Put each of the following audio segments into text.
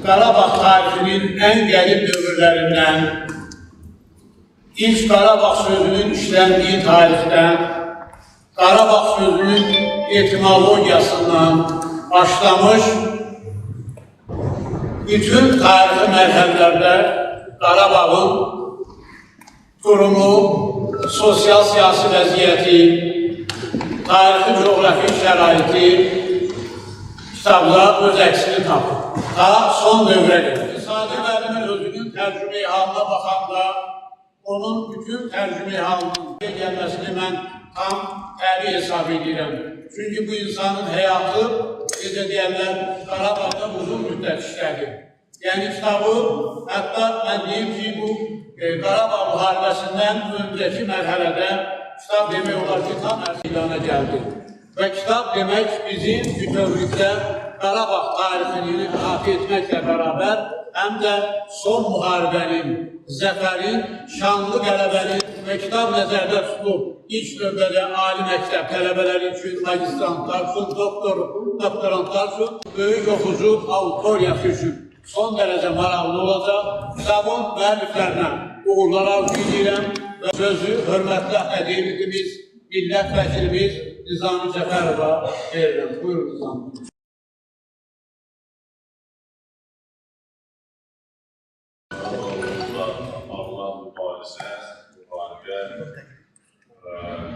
Qarabağ tarixinin ən qədim dövrlərindən, ilk Qarabağ sözünün işləndiyi tarixdən, Qarabağ sözünün etimologiyasından başlamış, bütün tarixi mərhələlərdə Qarabağın qurumu, sosial-siyasi vəziyyəti, tarixi coğrafi şəraiti kitabda öz əksini tapır. Ta son dövrə qədər. Sadi müəllimin özünün tərcümeyi halına baxanda, onun bütün tərcümeyi halının gəlməsini mən tam təbii hesab edirəm. Çünki bu insanın həyatı, necə deyərlər, Qarabağda uzun müddət işlədi. Yəni kitabı, hətta mən deyim ki, bu Qarabağ müharibəsindən öncəki mərhələdə kitab demək olar ki, tam əleyhana gəldi. Və kitab demək bizim bütövlükdə Qarabağ tarixini əhatə etməklə bərabər, həm də son müharibənin, zəfərin, şanlı qələbənin və kitab nəzərdə tutulub ilk növbədə ali məktəb tələbələri üçün, magistrantlar üçün, doktorantlar üçün, böyük oxucu auditoriyası üçün son dərəcə maraqlı olacaq. Kitabın müəlliflərinə uğurlar arzu edirəm və sözü hörmətli akademikimiz, millət vəkilimiz Nizami Cəfərova verirəm. Buyurun Nizami.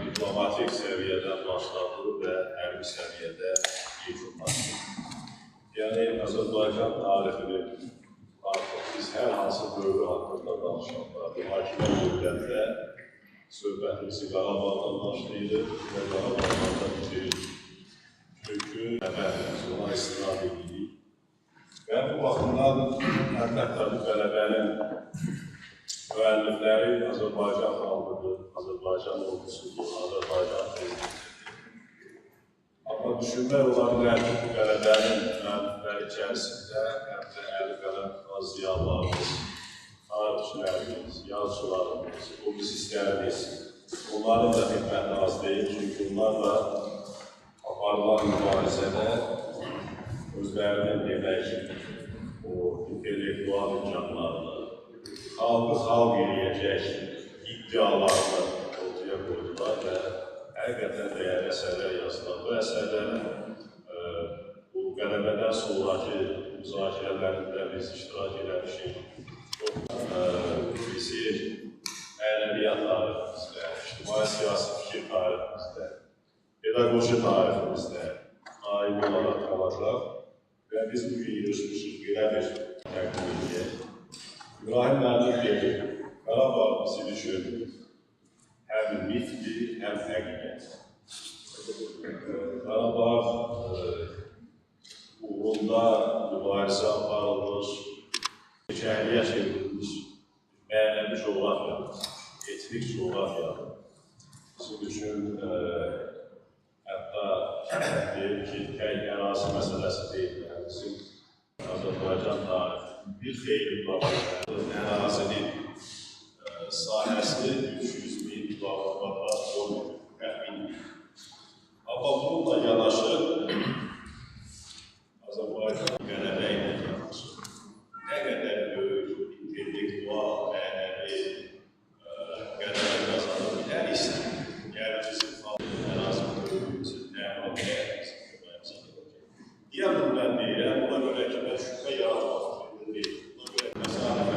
Diplomatik səviyyədən başladı və hərbi səviyyədə yıkılması. Yəni, Azərbaycan tarixini artıq biz hər hansı dövrü haqqında danışanda, mühakimə dövrlərdə söhbətimizi Qarabağdan başlayırıq və Qarabağdan bitirir. Çünki biz ona istinad edirik. Və bu baxımdan əlbəttə bu qələbənin müəllifləri Azərbaycan xalqıdır, Azərbaycan ordusudur, Azərbaycan prezidentidir. Amma düşünmək olar bilər ki, bu qələbənin müəllifləri içərisində həm də əli qələm ziyalarımız, tarixçilərimiz, yazıçılarımız, publisistlərimiz, onların da xidməti az deyil, çünki onlar da aparılan mübarizədə özlərinin demək o intellektual imkanlarını, xalqı xalq eləyəcək iddialarını ortaya qoydular və həqiqətən dəyərli əsərlər yazdılar. Bu əsərlərin bu qələbədən sonraki müzakirələrində biz iştirak eləmişik. Bizi ənəliyyat tariximizdə, ictimai-siyasi fikir tariximizdə, pedaqoji tariximizdə aid olaraq qalacaq və biz bugün yürüşmüşük belə bir təqdim edək. İbrahim müəllim deyir, Qarabağ bizim üçün həm mitdir, həm həqiqət. Qarabağ uğrunda mübarizə aparılmış, şəhriyə çevrilmiş mənəvi coğrafiyadır, etnik coğrafiyadır. Bizim üçün hətta deyir ki, tək ərazi məsələsi deyil, bizim Azərbaycan tarixi bir xeyli ərazinin sahəsi 300.000 kvadrat kilometr təxmindir. Amma bununla yanaşı Azərbaycan qələbə ilə yanaşı nə qədər böyük intellektual, mənəvi qələbə qazanır bilər isə, yəni bizim xalqın ərazi bölümümüzün təmin edilməsi. Deyəm bunu mən deyirəm, buna görə ki, mən şübhə yaratmaq deyil. Buna görə məsafə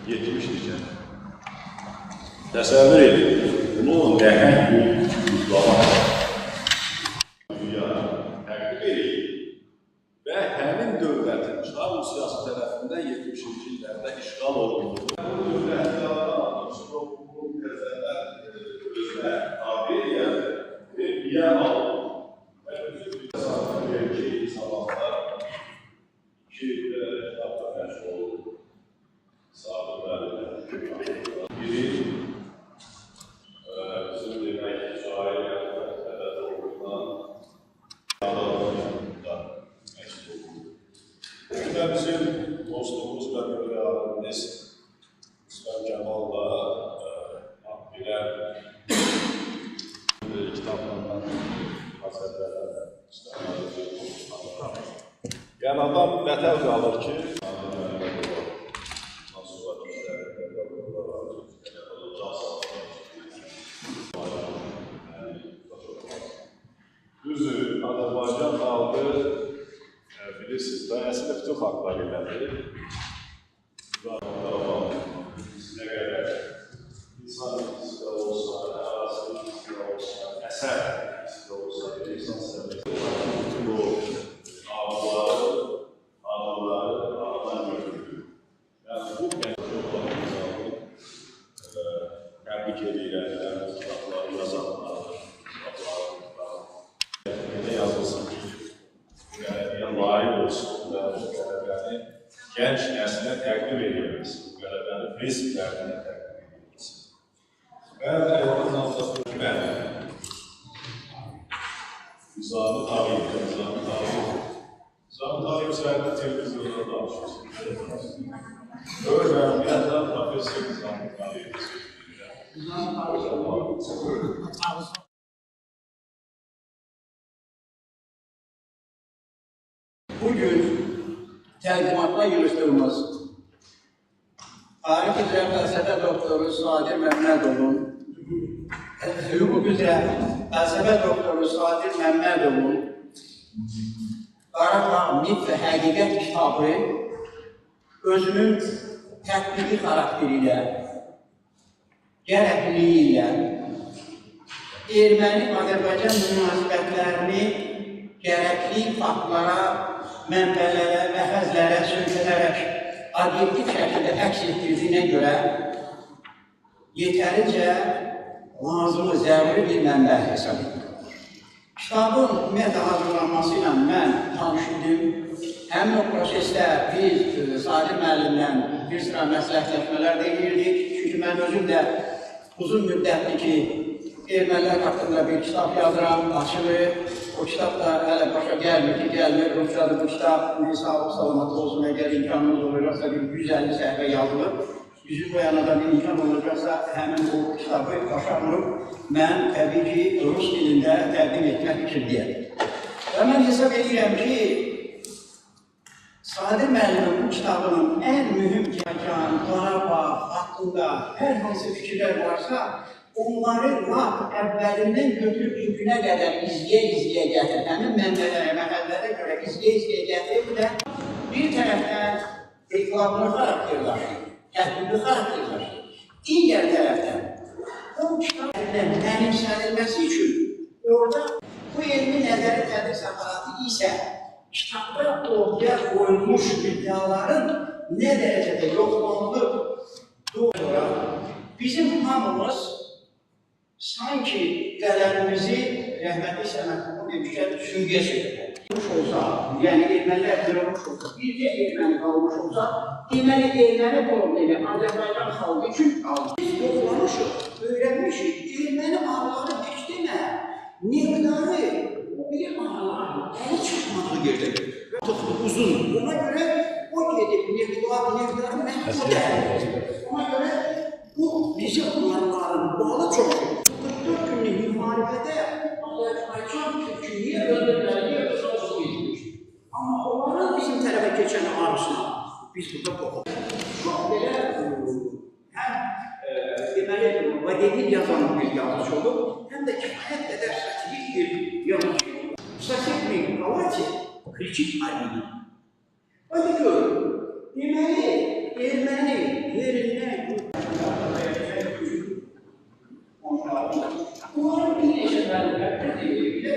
yetmişdir. Təsəvvür edin, bunun nəhəng bir uygulama dünyaya təqdim edilir və həmin dövlətin İşğal Rusiyası tərəfindən 70-ci illərdə işğal olundu. Bu dövlət bu qəzələr özünə tabi eləyədir və biyə alındı. Və bütün bir əsasını verir ki, sabahlar iki kitabda məşğul oldu. Sabır müəllimlər. Biri bizim demək ki, şair səbəb olduğundan adamlardan məşğul oldu. Və bizim dostumuz və böyük alimimiz Müslüm Cəmal'la bilən Yəni adam nətər qalır ki, düzdür, Azərbaycan xalqı bilirsiniz, əslində bütün xalqlar elədir. Nə qədər insan ilgisi olsa, ərazi ilgisi olsa, əsər ilgisi olsa, insan sevgisi olsa, bütün o ağları, ağdan götürdü. Yəni, bu gəncə olan insanı təbrik edirlər, kitabları yazanlar, kitabları yazılsın ki, layiq olsun və bu qələbəni gənc nəslə təqdim edilməsi, bu qələbəni prinsiplərinə təqdim edilməsi. Və mən Nizami Tağıyev səhərdə televizyonda danışırsın. Öyrənməyətlə profesör Nizami Tağıyev söyləyirəm. Bugün təqdimatla yürütdüyümüz Tarix üzrə fəlsəfə doktoru Sadir Məmmədovun, hüquq üzrə fəlsəfə doktoru Sadir Məmmədovun Qarabağ mit və həqiqət kitabı özünün tətbiqi xarakteri ilə, gərəkliliyi ilə Erməni-Azərbaycan münasibətlərini gərəkli faktlara, mənbələrə, məhəzlərə söykənərək obyektiv şəkildə əks etdirdiyinə görə yetərincə lazımlı, zəruri bir mənbə hesab edilir. Kitabın ümumiyyətlə hazırlanması ilə mən tanış idim. Həmin o prosesdə biz Sadir müəllimlə bir sıra məsləhətləşmələr də edirdik. Çünki mən özüm də uzun müddətli ki, ermənilər haqqında bir kitab yazıram, açılır. O kitab da hələ başa gəlmir ki, gəlmir. Rusçadır bu kitab. Sağlıq salamatlı olsun, əgər imkanımız olacaqsa bir 150 səhvə yazılıb. Yüzü qoyanadan imkan olacaqsa həmin o kitabı başa vurub mən təbii ki, rus dilində təqdim etmək fikirdəyəm. Və mən hesab edirəm ki, Sadir müəllimin bu kitabının ən mühüm Qarabağ haqqında hər hansı fikirlər varsa, onları lap əvvəlindən götürüb günə qədər izləyə gətirib, həmin mənbələrə, məhəllərə görə izləyə gətirib də bir tərəfdən iqlablı xarakter daşıyır, təhdidli xarakter daşıyır. Digər tərəfdən o kitabın mənimsənilməsi üçün orada bu elmi nəzəri tədris aparatı isə kitabda ortaya qoyulmuş iddiaların nə dərəcədə yoxlanılıb doğru bizim hamımız sanki qələmimizi rəhmətli Səməd demişkən süngə çevirək. Olsa, yəni ermənilər qırılmış olsa, bircə erməni qalmış olsa, deməli erməni problemi Azərbaycan xalqı üçün qalmış. Biz yoxlamışıq, öyrənmişik, erməni ağları heç demə, miqdarı o bir ağlarla əli çıxmadığı yerdə çox uzun. Ona görə o gedib miqdarı məhvud edir. Ona görə bu bizim ağlarların bağlı çox. 44 günlük müharibədə Azərbaycan Türkiyəyə öldürməliyə özümüz edilmişdir. Amma onların bizim tərəfə keçən arasına biz burada qoxuq. Çox belə həm deməli vadeli yazan bir yazıcı olub, həm də kifayət qədər satirik bir yazıcı olub. Satirik Kavati, kritik alini. Hadi görün, deməli erməni yerindən bunların bir neçə mənbələrdə deyil, bir də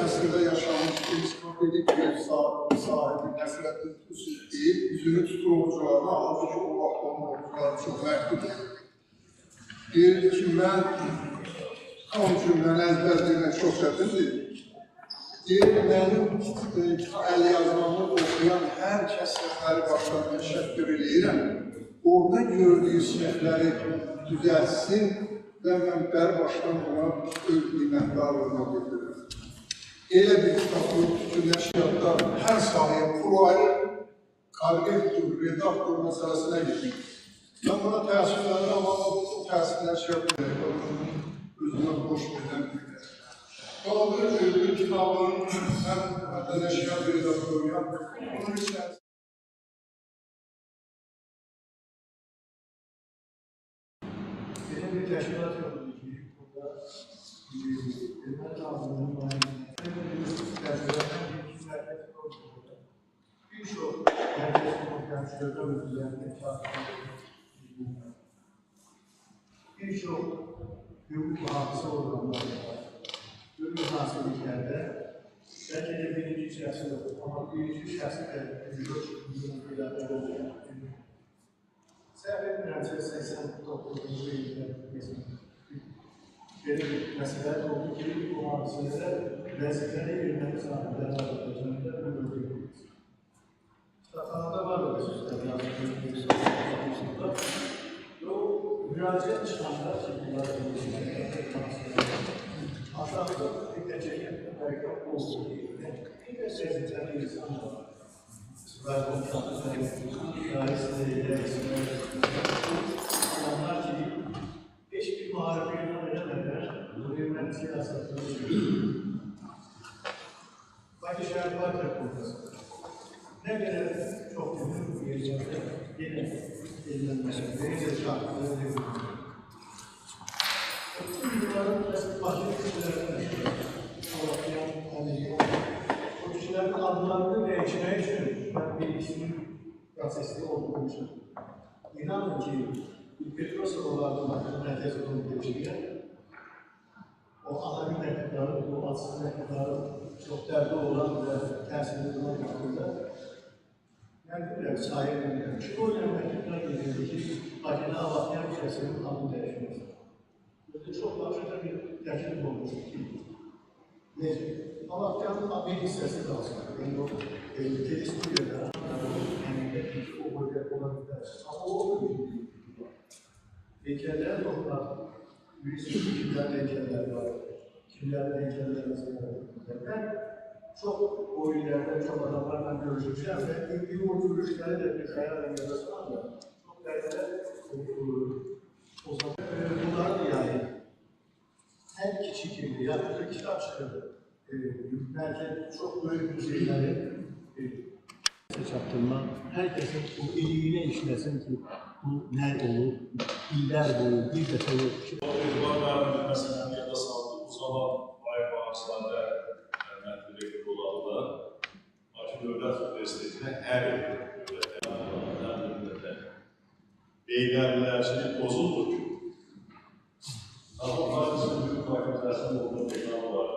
Əsrdə yaşamış ensiklopedik bir sahibi Nəsrəddin Tusuz deyib, üzünü tutulmuşlarına, halbuki o vaxt onun oxucuları çox məhduddur. Deyir ki, mən tam cümləni əzbərləymək çox çətindir. Deyir, mənim əl yazmamı oxuyan hər kəs səhvləri başdan təşəkkür edirəm. Orada gördüyü səhvləri düzəlsin və mən bərbaşdan ona öz qiymətdarlığına götürürəm. Elə bir kitabı bütün nəşriyyatda hər sahəyə pul ayırır, korrektur, redaktor məsələsinə gedir. Mən buna təəssüflənirəm, amma bu təsir nəşriyyatı özünə boş verən bir qaldı, bir kitabın mən nəşriyyat redaktoruyam. Onun içərisində benim bir təşkilat yoxdur ki, burada Erməni nazirinin təşkilatdan bir mərkəzi oldu. Bir çox mərkəzi konferansiyonlar üzərində bir çox hüquq mühafizə orqanları var. Hüquq nazirliklərdə bəlkə də birinci şəxsi yoxdur, amma birinci şəxsi də hüquq mühafizə Səhv etmirəmsə 89-cu ildə belə bir məsələ oldu ki, bu hadisələrə vəzifəli erməni sahibləri Azərbaycanda öldürülür. Kitabxanada var o sözlər yazılmışdır. O müraciət çıxanda ki, bunlar aşağıda bir təcəkkür bərqab olsun deyildi. Bir də vəzifəli insan var. Onlar ki, heç bir müharibə elan edəmədilər, bu erməni siyasətini yürüdür. Bakı Şəhər Partiya Komitəsi nə qədər çox mühüm bir yerdə yenə edilməsi, necə şartları verilməsi. Bütün bunların Bakı kişilərini o kişilərin adlarını dəyişmək üçün mən bir ismin prosesli olduğum için. İnanın ki, Petrosov olardı mərkəzi komitəçiliyə, o ana məktubları, bu adsız məktubları çox dərdi olan və təsirli olan haqqında mən bilirəm, sayı bilirəm ki, o ilə məktublar gedirdi ki, Bakıda Avakyan küçəsinin adını dəyişməsi. Burada çox başında bir təklif olmuşdur ki, necə? Avakyanın bir hissəsi qalsın. Yəni o teleskopiyada o boyda olabilir. Amma o olmuyor. Heykeller onlar. Bilirsiniz ki, kimlərin heykelleri var. Kimlərin heykelleri var. Ben çok o illerde çok adamlarla görüşmüşəm və ilgili o görüşləri də bir xəyal yazasam da çok dertler o zaman bunları yani her küçük gibi yaptığı kitap çıkırdı. Belki çok büyük şeyleri çaptırma, herkesin bu iliğine işlesin ki bu ne olur, iller boyu bir defa yok. Rıdvan Məhəmməd məsələni yada saldı. Bu zaman Bayaq Ağaçlar'da hərmətli rektor olarlar. Bakı Dövlət Universitetinə hər il beynəlmilərçilik pozuldur ki. Ama Paris'in büyük fakültesinin olduğu mekanı var.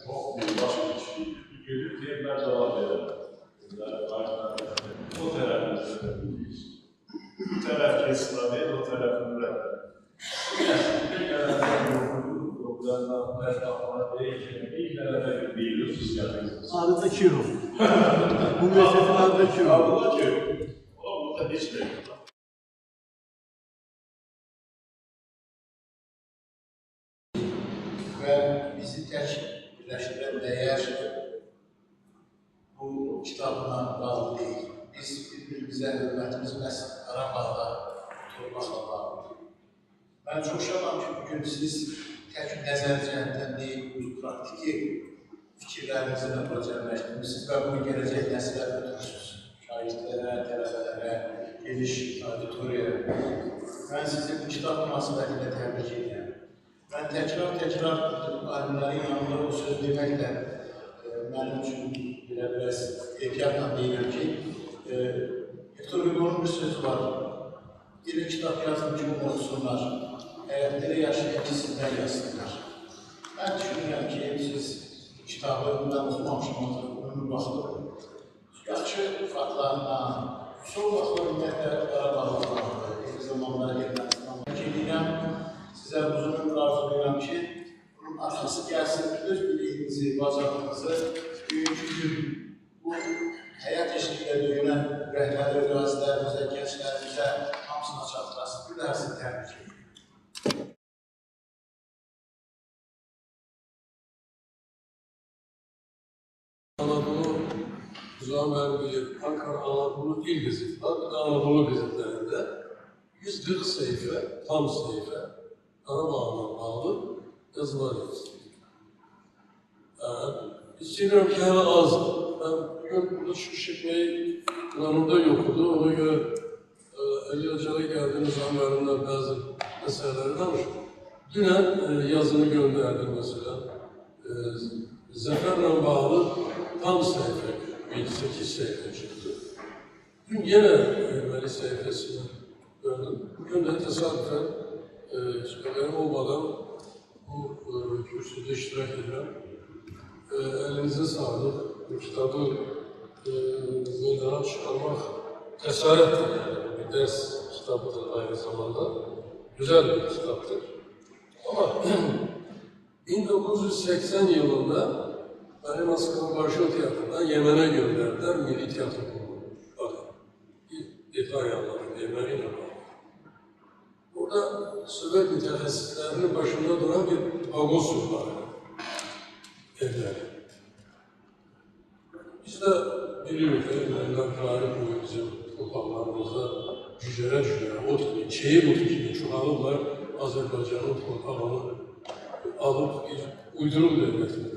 Çok bir başka bir şey. Gelip tekrar cevap verelim. O tarafımızda bu taraf kesila değil, o tarafını bırakalım. Bir Adıda kilo. Bu mesele adıda kilo. Adıda kilo. O burada hiç değil. Və bizi tək birləşdirən dəyər bu kitabla bağlı deyil. Biz bir-birimizə hörmətimiz məhz Qarabağda torpaqla bağlıdır. Mən çox şadam ki, bugün siz tək nəzər cəhətdən deyil, bu praktiki fikirlərinizi də bura cəmləşdirmişsiniz və bunu gələcək nəslə götürürsünüz. Şahidlərə, tələbələrə, geniş auditoriyaya. Mən sizi bu kitab münasibətilə təbrik edirəm. Ben tekrar alimlerin yanında bu söz demekle benim için biraz ehtiyatla değilim ki Victor Hugo'nun bir sözü var. Bir kitap yazdım ki onu okusunlar. Hayatları yaşayan sizler yazsınlar. Ben düşünüyorum ki siz kitabı ben okumamışım onu baktım. Yaxşı faktlarına, son vaxtlar ümumiyyətlə Qarabağla bağlı, eyni zamanlar Ermənistanla gedirəm. Sizə uzun arzulayıram ki, bunun arxası gəlsin, öz biliyinizi, bacarığınızı bugünkü gün bu həyat eşqiylə döyünən rəhbərli öğrencilərimizə, gənclərimizə hamısına çatdırasın. Bir daha sizi təbrik edirəm. Anadolu Zahmer bilir, Ankara Anadolu İl Gazeti var, bir de Anadolu gazetelerinde 140 sayfa, tam sayfa Qarabağla bağlı yazılar yazdım. İstəyirəm ki, hələ azdır. Mən bugün burada çıxış etməyi planımda yoxdur. Ona görə Əliyacana gəldiyimiz anlarında bəzi məsələləri danışdım. Dünən yazını göndərdim məsələn. Zəfərlə bağlı tam səhifə, 7-8 səhifə çıxdı. Dün yenə erməni səhifəsini gördüm. Bugün də təsadüfən xəbərim olmadan bu kürsüdə iştirak edirəm. Elinizə sağlıq. Bu kitabı meydana çıxarmaq cəsarətdir. Bir dərs kitabıdır aynı zamanda. Güzel bir kitaptır. Ama 1980 yılında beni Moskova Bolşoi Tiyatro'dan Yemen'e gönderdiler. Milli Tiyatro Kurulu. Bakın, bir detay anladım. Yemen'in anladım. Orada Sovyet mütehassislerinin başında duran bir Agosov var. Evleri. Biz de biliyoruz, Ermeniler tarih boyu bizim torpaqlarımızda cücələr, ot kimi, çeyir otu kimi çoxalırlar, Azərbaycanın torpağını alıp bir uyduruk devletini.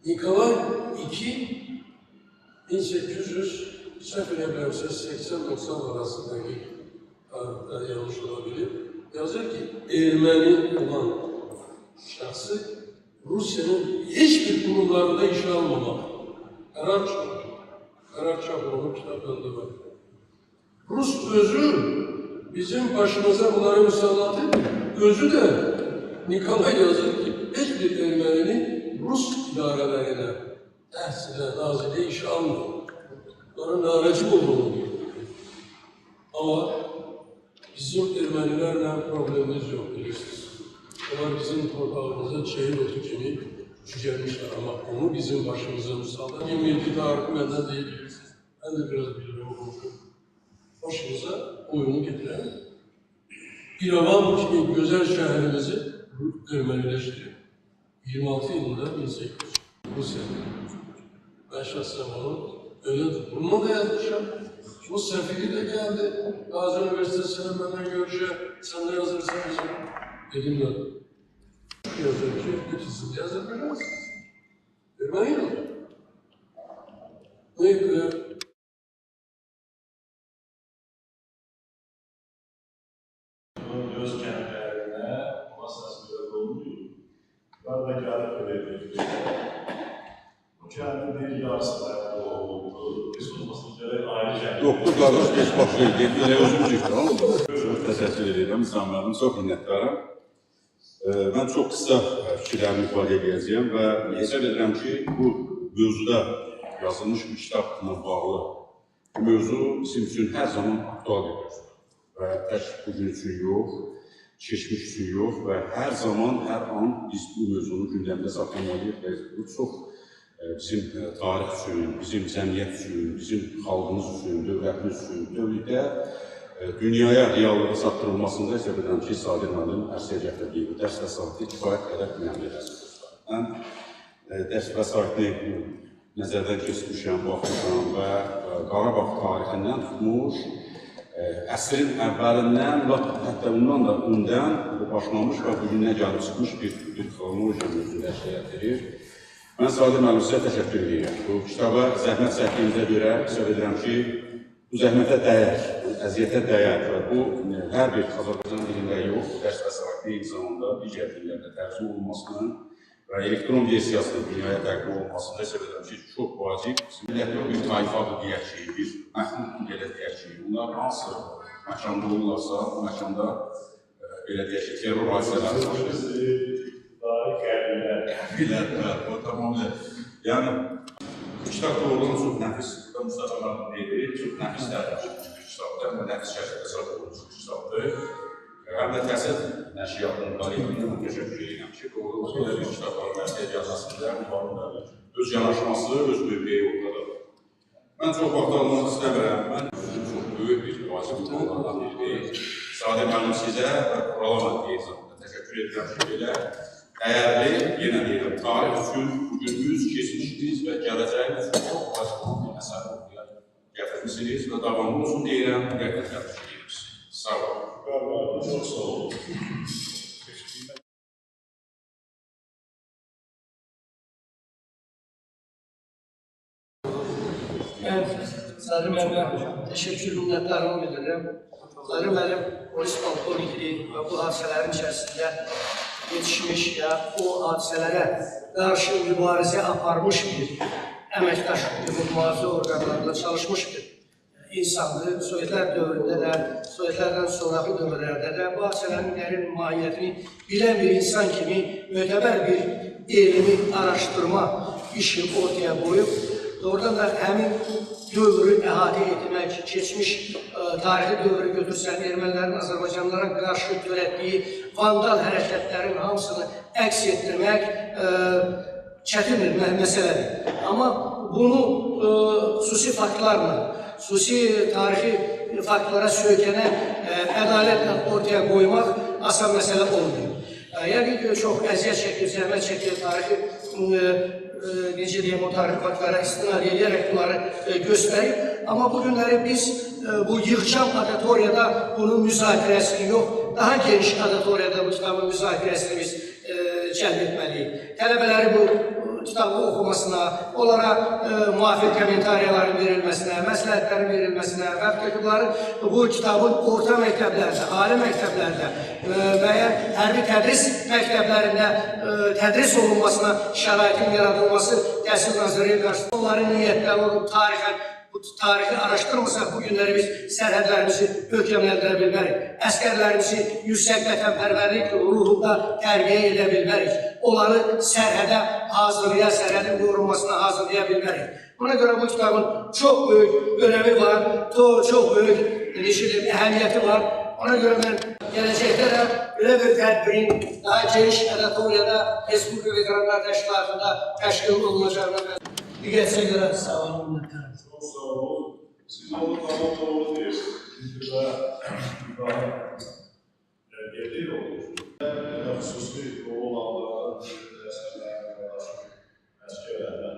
Nikolay II 1800 səhv eləmirəmsə 80-90 arasındaki tarihdən yanlış olabilir. Yazır ki, Erməni olan şahsı Rusya'nın hiçbir kurumlarında işe almamak. Karar çapılığının kitabında var. Rus özü bizim başımıza bunları musallat ediyor. Özü de Nikolay yazır ki hiçbir Ermeninin Rus idarelerine, təhsilə, nazirliğe işe almıyor. Onların naracı olduğunu biliyor. Ama bizim Ermenilerle problemimiz yok bilirsiniz. Onlar bizim torpağımıza çeyir otu kimi cücərmişler ama onu bizim başımıza musallat. 27 tarihi benden değil bilirsiniz. Ben de biraz bilirim o konuyu. Başımıza oyunu getiren İrəvan kimi güzel şehrimizi Ermenileştirip 26 yılında 1800 Rusya'da. Ben şahsen onu öyledir. Bunu da yazmışım. Bu sefiri de geldi. Gazi Üniversitesi'ne benden görüşe. Sen ne yazırsan yazın. Dedim ben. Yazıyor ki bütüsünü yazabiliriz. Ermeni yazıyor. Ne Öz kəndlərinə masas belə olmuyor. Ben de gəlib belə bir o kəndin yarısında oldu. Biz olmasın gələk ayrı kənd. 9 qardaş 5 başlı idi. Elə özümüz işdə oldu. Çox təşəkkür edirəm insanların, çox minnətdaram. Mən çox qısa fikirlərimi ifadə edəcəyəm və hesab edirəm ki, bu mövzuda yazılmış bir kitabla bağlı bu mövzu bizim üçün hər zaman aktual bir mövzudur. Və tək bugün üçün yox, keçmiş üçün yox və hər zaman, hər an biz bu mövzunu gündəmdə saxlamalıyıq və bu çox bizim tarix üçün, bizim cəmiyyət üçün, bizim xalqımız üçün, dövlətimiz üçün, dövlətdə dünyaya reallığı çatdırılmasında hesab edirəm ki, Sadir müəllim ərsəyə gətirdiyi bu dərs vəsaiti kifayət qədər önəmli dərsdir. Mən dərs vəsaitini nəzərdən keçmişəm, baxmışam və Qarabağ tarixindən tutmuş, əsrin əvvəlindən, hətta ondan da öndən başlamış və bugünə gəlib çıxmış bir xronologiya mövzunu əşya gətirir. Mən Sadir müəllim sizə təşəkkür edirəm. Bu kitaba zəhmət çəkdiyinizə görə hesab edirəm ki, bu zəhmətə dəyər, bu əziyyətə dəyər və bu hər bir Azərbaycan dilində yox, dərs vəsaiti eyni zamanda digər dillərdə tərcümə olunmasının və elektron versiyasının dünyaya təqdim olunmasında hesab edirəm ki, çox vacib. Millətli bir tayfadır deyək ki, bir məxluqdur belə deyək ki, bunlar hansı məkanda olurlarsa, bu məkanda belə deyək ki, terror hadisələri başlayır. Qəbilər, o tamamilə. Yəni, bu kitab doğrudan çox nəfis, burada Mustafa müəllim deyir, çox nəfis dərəcədir bir kitabdır, nəfis şəkildə çap olunmuş bir kitabdır. Həm də təhsil nəşriyyatının qalibinə təşəkkür edirəm ki, doğrudan belə bir kitabların nəşriyyat yazasında öz yanaşması, öz mövqeyi ortadadır. Mən çox vaxt almaq istəmirəm, mən çox böyük bir vaciblik olanlardan biri. Sadir müəllim sizə və Quralama deyəcəm, təşəkkür edirəm ki, belə dəyərli, yenə deyirəm, tarix üçün bugünümüz, keçmişimiz və gələcəyimiz üçün çox vacib olan bir əsər ortaya gətirmişsiniz və davamlı olsun deyirəm, müqəddəs gəlmişsiniz. Sağ olun. Çok sağ olun. Ben Sarı Məhəmməd təşəkkür minnətlərimi bildirirəm. Sarı mənim polis polkovnikliyi və bu hadisələrin içərisində yetişmiş ya o hadisələrə qarşı mübarizə aparmış bir əməkdaş, hüquq mühafizə orqanlarında çalışmış bir insandır. Sovetlər dövründə də, Sovetlərdən sonraki dövrlərdə də bu hadisələrin dərin mahiyyətini bilən bir insan kimi mötəbər bir elmi araşdırma işi ortaya qoyub, doğrudan da həmin dövrü əhatə etmək, keçmiş tarixi dövrü götürsən, ermənilərin Azərbaycanlılara qarşı törətdiyi vandal hərəkətlərin hamısını əks etdirmək çətin bir məsələdir. Amma bunu xüsusi faktlarla, xüsusi tarixi faktlara söykənən ədalətlə ortaya qoymaq asan məsələ olmuyor. Yəqin ki, çox əziyyət çəkir, zəhmət çəkir, tarixi necə deyəm, o tarixi faktlara istinad edərək bunları göstərib. Amma bu günləri biz bu yığcam auditoriyada bunun müzakirəsini yox, daha geniş auditoriyada bu kitabın müzakirəsini biz cəlb etməliyik. Tələbələri bu kitabı oxumasına, onlara müvafiq kommentariyaların verilməsinə, məsləhətlərin verilməsinə və bunların bu kitabın orta məktəblərdə, ali məktəblərdə, müəyyən hərbi tədris məktəblərində tədris olunmasına şəraitin yaradılması Təhsil Nazirliyi qarşısında onların niyyətləri olub bu tarixi araşdırmasaq bu günləri biz sərhədlərimizi möhkəmləndirə bilmərik. Əskərlərimizi yüksək vətənpərvərlik ruhunda tərbiyə edə bilmərik. Onları sərhədə hazırlaya, sərhədin qorunmasına hazırlaya bilmərik. Buna görə bu kitabın çox böyük önəmi var, çox böyük əhəmiyyəti var. Ona görə mən gələcəkdə də belə bir tədbirin daha geniş auditoriyada Respublika Veteranlar Təşkilatında təşkil olunacağına mən diqqətə görə sağ olun, minnətdarım. Çok sağ olun. Siz onu tamam doğru deyirsiniz. Ve daha gelir olur. Xüsusi rol alanlardan eserlerine askerlerden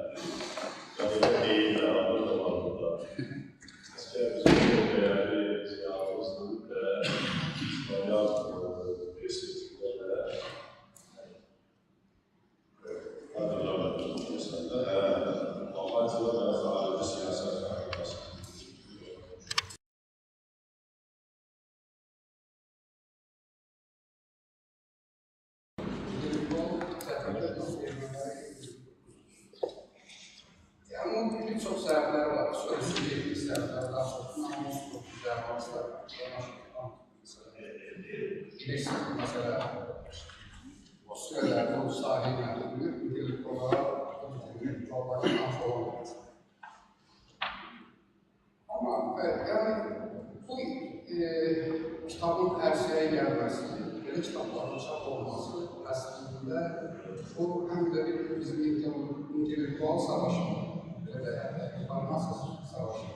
böyle değiller, adı da var burada. Asker bizim çok değerli siyahımızın ve bayağı estetiklerle adılamadım mesela. Amaçlı ve zararlı siyaset arkadaşı. Yani onun birçok sebepleri var. Sözsüzlük sebepleri, daha çok namuslu dermanlar, ileksiz mesela o sürelerde o sahillerde nitelik olarak Allah'tan olamaz. Ama yani bu kitabın ərsəyə gəlməsi, belə kitabların çap olması əslində bu həm də bizim intellektual savaşımız, belə informasiya savaşı.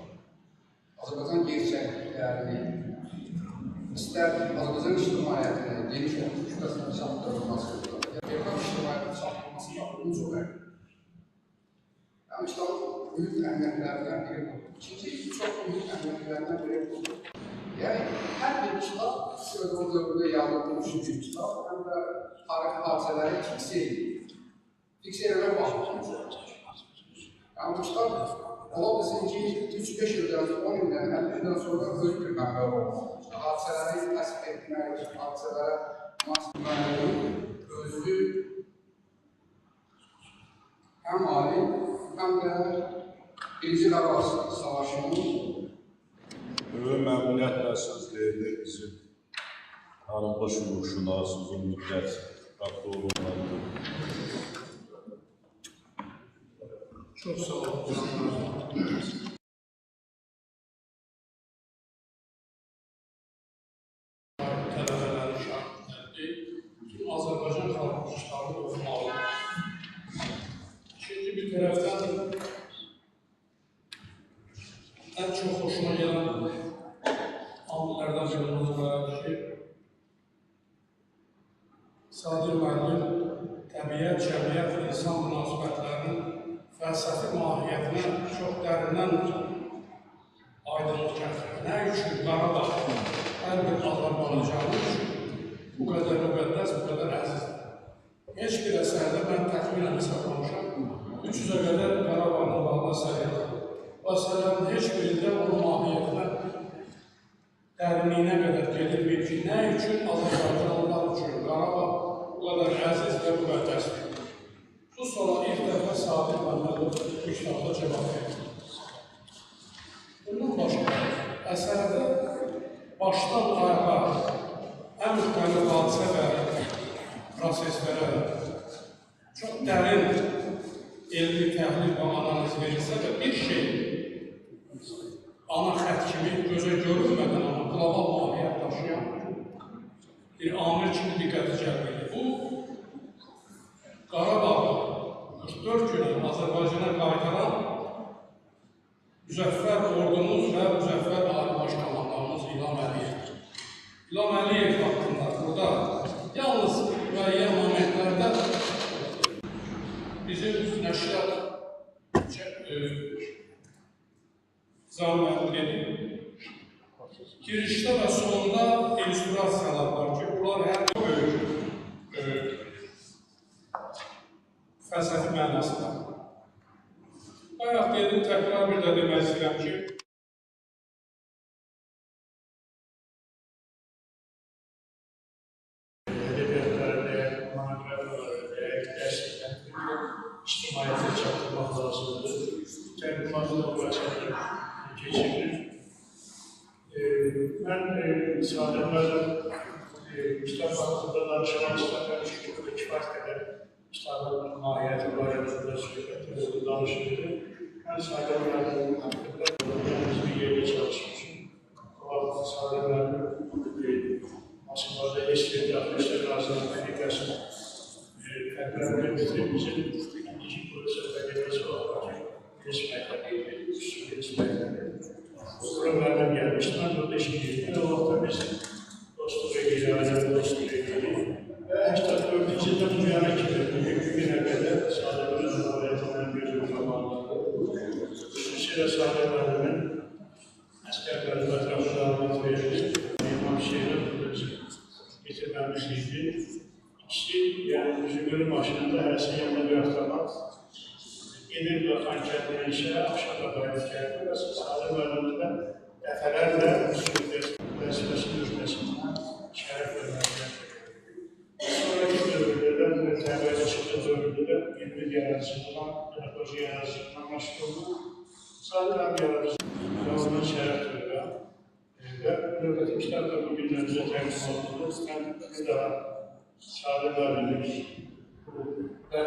Azərbaycan gerçəklərini, istər Azərbaycan ictimaiyyətinin geniş oxucu kütləsində çatdırılması, Erkan ictimaiyyətinin çatdırılması bunun çox əhəmiyyətlidir. Yani kitabın büyük əhəmiyyətlərindən biri bu. İkinci, çox büyük əhəmiyyətlərindən biri bu. Yani hər bir kitab, sırada o dövrdə yazılmış bir kitab, həm də tarixi hadisələri fiksə eləmək vaxtdır. Yani bu kitab, ola bilsin ki, 3-5 ildən, 10 ildən, 50 ildən sonra öz bir mənbə olmalıdır. Hadisələri təsbit etmək, hadisələrə məhsullarının özü həm alim, həm də Birinci Qarabağ Savaşı'nın Böyük məmnuniyyətlə sözləyirdik bizim tanınmış hüquqşünas, uzun müddət doktorluqlarında. Çok sağ olun. Tələbələrin şahidləri bütün Azərbaycan xalq kitabını oxumalı. İkinci bir tərəfdən ən çox hoşuma gələn amillərdən biri olaraq ki, Sadir müəllim təbiət, cəmiyyət və insan münasibətlərinin fəlsəfi mahiyyətinə çox dərindən aydınlıq gətirir. Nə üçün Qarabağ hər bir Azərbaycanlı üçün bu qədər müqəddəs, bu qədər əzizdir. Heç bir əsərdə mən təxminən hesaplamışam, 300-ə qədər Qarabağla bağlı əsər yazdım. Bu əsərlərin heç birində onun mahiyyətinə, dərinliyinə qədər gedilməyib ki, nə üçün Azərbaycanlılar üçün Qarabağ bu qədər əziz və müqəddəsdir. Bu sonra ilk dəfə Sadiq Məmmədov bu kitabda cavab verir. Bundan başqa, əsərdə başdan ayağa ən müxtəlif hadisə və proseslərə çox dərin elmi təhlil və analiz verilsə də bir şey ana xət kimi gözə görünmədən ama qlobal mahiyyət daşıyan bir amir kimi diqqəti cəlb edir. Bu, Qarabağ 44 günü Azərbaycana qaytaran müzəffər ordumuz və müzəffər ali başkomandanımız İlham Əliyev. İlham Əliyev haqqında burada yalnız müəyyən momentlərdə bizim nəşriyyat zamanı dedi. Girişdə və sonunda illüstrasiyalar var ki, bunlar hər böyük fəlsəfi mənası var. Bayaq dedim, təkrar bir də demək istəyirəm ki, ədəbiyyatlarına, monoqrafiyalara gerçekten ictimaiyyətə çatdırmaq lazımdır. Təqdimatla uğraşaraq keçirilir. Mən Sadiq müəllim kitab haqqında danışmaq istəmirəm ki, burada kifayət qədər kitabın mahiyyəti barəsində söhbət danışılır. Mən Sadiq müəllim haqqında bir yerdə çalışmışım. O vaxt Sadiq müəllim Moskvada eski Daxilişlər Nazirinin Fədikəsinin tədbirlərini bitirmişim. İki profesör fədikəsi olarak heç məktəbi, heç məktəbi. Sonra müəllim gəlmişdi, mən burada işləyirdim. O vaxtda biz dostluq edirik, ailəm dostluq edirik. Və 84-cü ildən bu yana kimi, bugünkü günə qədər Sadiq müəllimin həyatından gözüm qabarladı. Xüsusilə Sadiq müəllimin əsgərlərin ətrafına verildi. İmam Şehrə bitirməmişlikdir. İkisi, yəni Züqürü maşınında hərəsi yanında bir avtomat. Edirlə Xankəndinə işə, axşamda qayıt gəldi və Sadiq müəllimdə dəfələrlə vəzifəsinin ürməsindən şərəf verməkdir. Sonraki dövrdə də, təbəqə çıxdı dövrdə də ilmi yaradıcılığına, pedagoji yaradıcılığına məşğul oldu. Sadiq müəllim yaradıcılığına və ondan şərəf verirəm. Və növbəti kitab da bu gündən bizə təqdim olundu. Mən bir daha Sadiq müəllimin və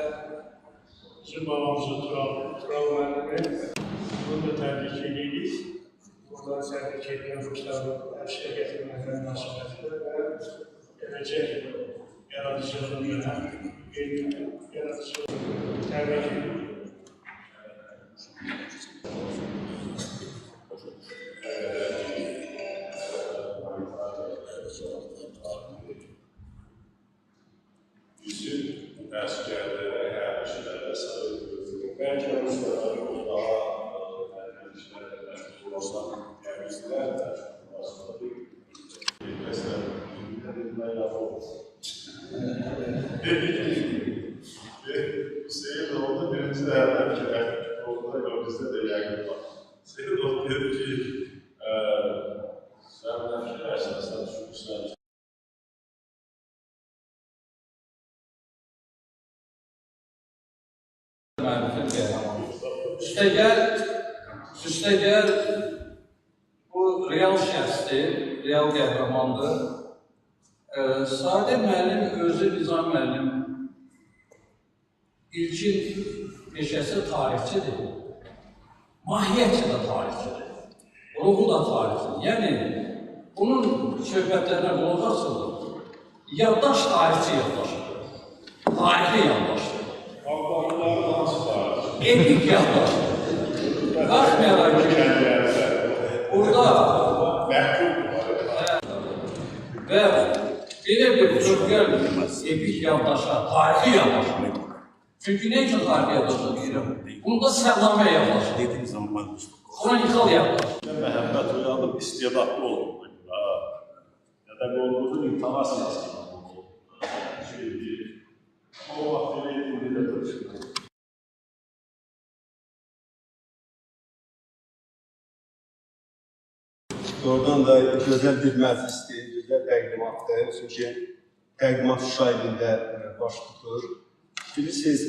bizim babamızı Tural müəllimi bunu da təbrik edirik. Buradan təbrik edən bu kitabı hər şeyə gətirməklə münasibətidir və gələcək yaradıcılığına, yaradıcılığına təbrik edirik. Bizim əsgərlərə, hərbiçilərə sayılır. Bəlkə Rusların daha hərbiçilərlə məşğul olan gəmizlər də aslında bir məsələ bilməklə yapılır. Hüseyin oldu, birinci dərlər ki, oldu da bizdə də yəqin var. Hüseyin oldu dedi ki, sən nəfşir əsasında düşünürsən. Üstəgəl bu real şəxsdir, real qəhrəmandır. Sadiq müəllim özü Nizam müəllim ilkin peşəsi tarixçidir. Mahiyyətçi də tarixçidir. Ruhu da tarixçidir. Yəni, bunun söhbətlərinə qulaq asılır. Yaddaş tarixçi yaddaşıdır. Tarixli yaddaşdır. Allah'ın hansı tarixçi? Epik yaddaşdır. Baxmayaraq ki, burada və belə bir tövqəl epik yaddaşa, tarixi yaddaşa. Çünki nə üçün tarixi yaddaşa deyirəm? Bunda səllamə yaddaşa, kronikal yaddaşa. Məhəbbət oyanıb istedadlı olurdu. Ya da qolduğunu imtihansınız ki, da gözəl bir məclisdir, gözəl təqdimatdır. Çünki təqdimat Şuşa ilində baş tutur. Bilirsiniz,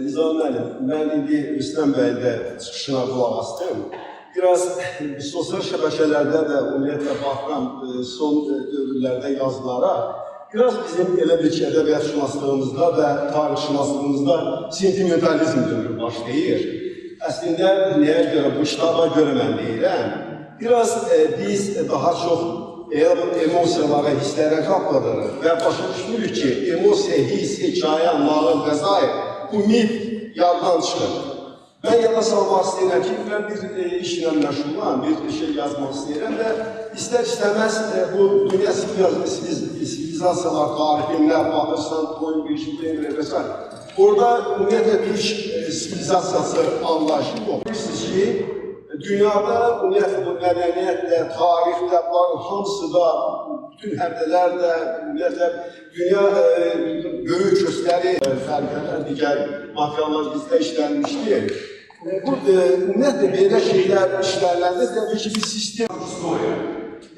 Nizam müəllim, mən indi Rüstəm bəyin də çıxışına qulaq astım. Biraz sosial şəbəkələrdə və ümumiyyətlə baxıram son dövrlərdə yazılara, biraz bizim elə bir ki, ədəbiyyatşünaslığımızda və tarixşünaslığımızda sentimentalizm dövrü başlayır. Əslində, nəyə görə, bu kitaba görə mən deyirəm, biraz biz daha çox emosiyalara, hisslərə qapladırıq və başa düşmürük ki, emosiya, hiss, hekayə, nağıl, qəzair, bu mit yaddan çıxır. Mən yada salmaq istəyirəm ki, mən bir işlə məşğulam, bir şey yazmaq istəyirəm və istər-istəməz bu dünya sivilizasiyalar tarifinə baxırsan, boyun geçimdə və s. Orada ümumiyyətlə Türk sivilizasiyası anlayışı yox. Bilirsiniz ki, dünyada ümumiyyətlə bu mədəniyyətlə, tarixlə, hamısı da, bütün həmdələr də, ümumiyyətlə dünya böyük köstəri, fərqlər, digər materiallar bizdə işlənmişdir. Bu, ümumiyyətlə belə şeylər işlərləndə təbii ki, bir sistem historiya.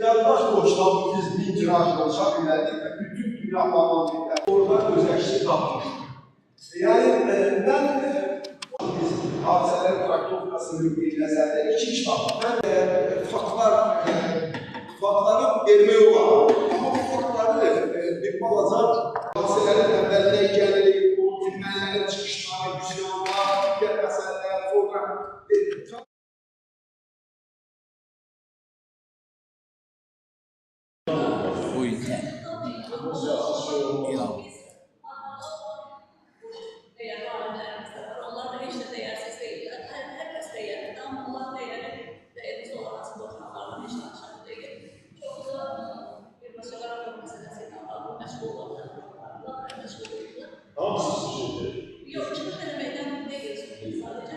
Yaddaş o kitabı biz bir tiraj olsa bilədik və bütün dünya parlamentiklər orada özəşlik tapmışdır. Yəni, mən hadisələr traktovkasını nəzərdə iki kitab. Mən faktları vermək olar. Amma bu faktları bir balaca hadisələrin əvvəlinə gəlirik, o dinmənlərin çıxışları, üsyanlar, digər məsələlər, sonra... Bu yüzden. Onlar da heç də dəyərsiz deyirlər. Hər kəs dəyərlidir, amma onlar dəyəri və elimizdə olan aslında oturmalarla heç də aşağı deyil. Çox da bir başqa qarabağ məsələsi ilə bağlı məşğul olurlar. Məşğul olurlar. Hamısı sizdir? Yox, çıxış eləməkdən deyil, sadəcə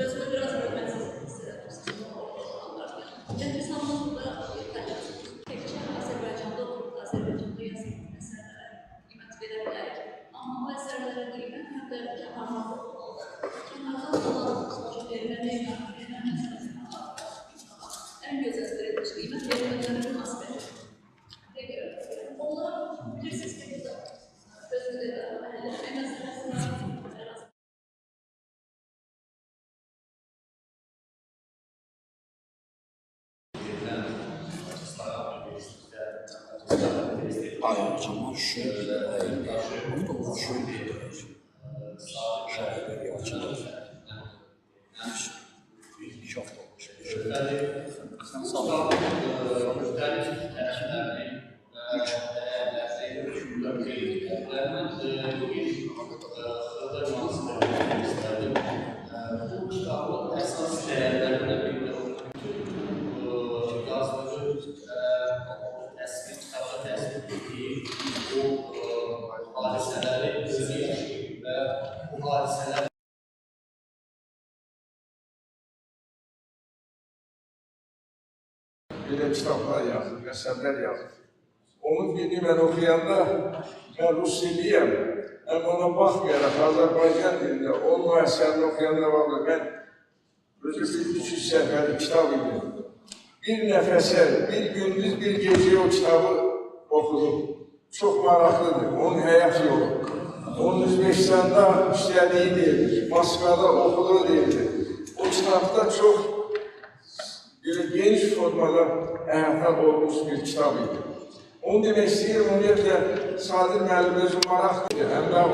özümü biraz hörmətsiz hissediyorum. Yəni, biz hamımız burada təkcə Azərbaycanda olub, Azərbaycanda yazılmış məsələlərə qiymət verə bilərik. Amma bu əsərlərə qiymət həm də kənarlarda olmalıdır. Kənardan olan sonucu verilməklə ən gözəldirilmiş qiymət verilməklərin aspekti. Onlar bilirsiniz ki, burada özünü də ən azından Zaman şöyle, bunu da onu şöyle şahitleri açılır. Bir hafta olmuş. Sağ olun. Belə kitablar yazır, əsərlər yazır. Onun birini mən oxuyanda, mən Rus diliyəm, mən ona baxmayaraq Azərbaycan dilində, onun əsərini oxuyanda vardı, mən özü 300 səhvəli kitab idim. Bir nəfəsə, bir gündüz, bir gecə o kitabı oxudum. Çox maraqlıdır, onun həyat yolu. Onun Özbəkistanda işlədiyi deyilir, Moskvada oxuduğu deyilir. O kitabda çox geniş formada əhata olmuş bir kitab idi. Onu demək istəyirəm, ümumiyyətlə, Sadir müəllim özü maraqlıdır. Həm də o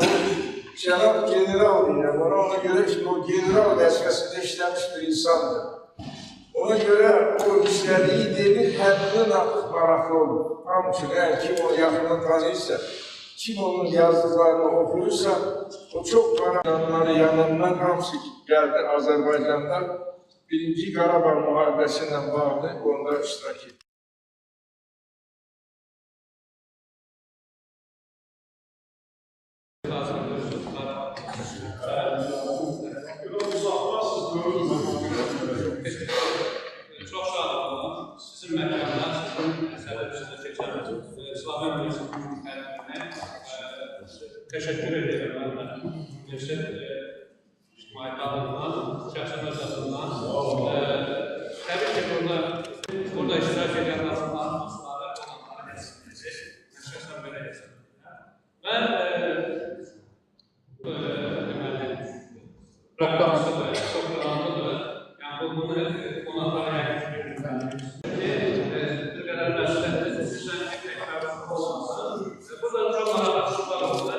cənab general deyirəm, ona görə ki, o general vəzifəsində işləmiş bir insandır. Ona görə o işlədiyi demir həddindən artıq maraqlı olur. Hamıçın, kim onu yaxından tanıyırsa, kim onun yazdıqlarını oxuyursa, o çox maraqlanları yanından hamısı gəldi Azərbaycanda. Birinci Qarabağ müharibəsi ilə bağlı onda iştirak etdi. Çox sağ olun. Sizin məkanlar, sizin əsərlərinizdə keçən İslam Üniversitetinin tərəfindən təşəkkür edirəm. Universitet ictimaiyyət adından, şəxsən öz adından. Təbii ki, burada Burada iştirak eden dostlar, onlara hepsinizi şəxsən belə hesab edirəm. Mən doktorantıdır, yəni bunu qonaqlara həqiq edirəm. Bir qədər məsləhətdir, sizdən təkrar olmasın. Burada çox narahatçılıqlar oldu.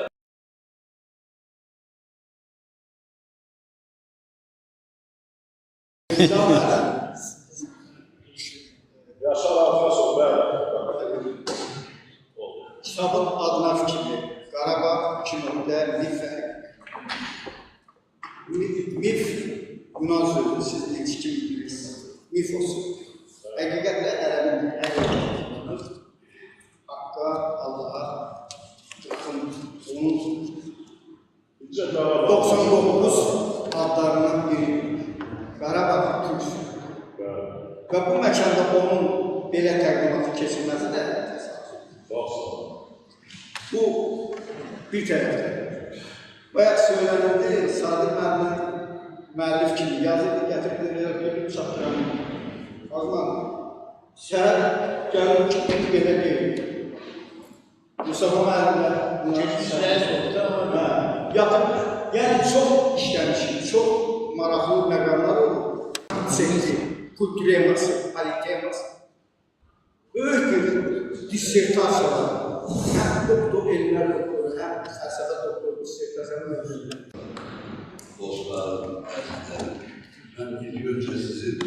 Yaşar Arfasov, bəli. Kitabın adına fikirli. Qarabağ 2.mif. Mif Yunan sözü, siz heç kim bilirsiniz. Mifos. Həqiqətlə ərəbin Haqqa, Allaha yaxın, onun 99 adlarından biri. Qarabağ Türk. Və bu məkanda onun belə təqdimatı keçirməsi də bu bir tərəfdir. Bayaq söylənildi, Sadiq müəllif kimi yazırdı, gətirdilir, bir çatdıran. Azman, səhər gəlin ki, belə deyil. Mustafa müəllimlər yatıb, yəni çox işləmişik, çox maraqlı məqamlar olur. Sevgi, kultür teması, ali teması. Böyük bir dissertasiyalar, həm doktor, elmlər doktoru, həm fəlsəfə doktoru dissertasiyanın mövzusudur. Dostlarım, ben ilk önce sizin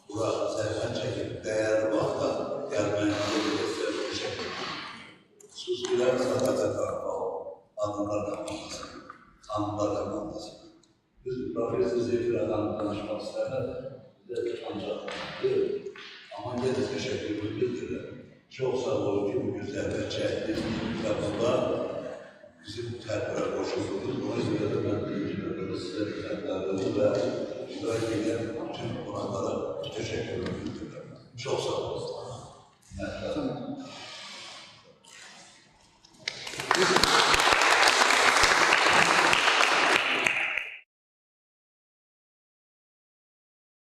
burada zəhmət çəkib, değerli vaxtda gəlməyinizi göstərib teşekkür ederim. Xüsusilə Sadaqət Qarabağ adımlar komandası, tanımlar komandası. Biz Profesör Zeyfir adamla tanışmaq istərlər, bizə ancaq deyil. Ama yine teşekkür ederim. Çok sağ olun ki bugün zəhmət çəkdik və bunda bizim tədbirə qoşuldunuz. Ona görə də mən birinci növbədə sizə minnətdarlığımı və iştirak edən bütün qonaqlara təşəkkür ederim. Çox sağ olun.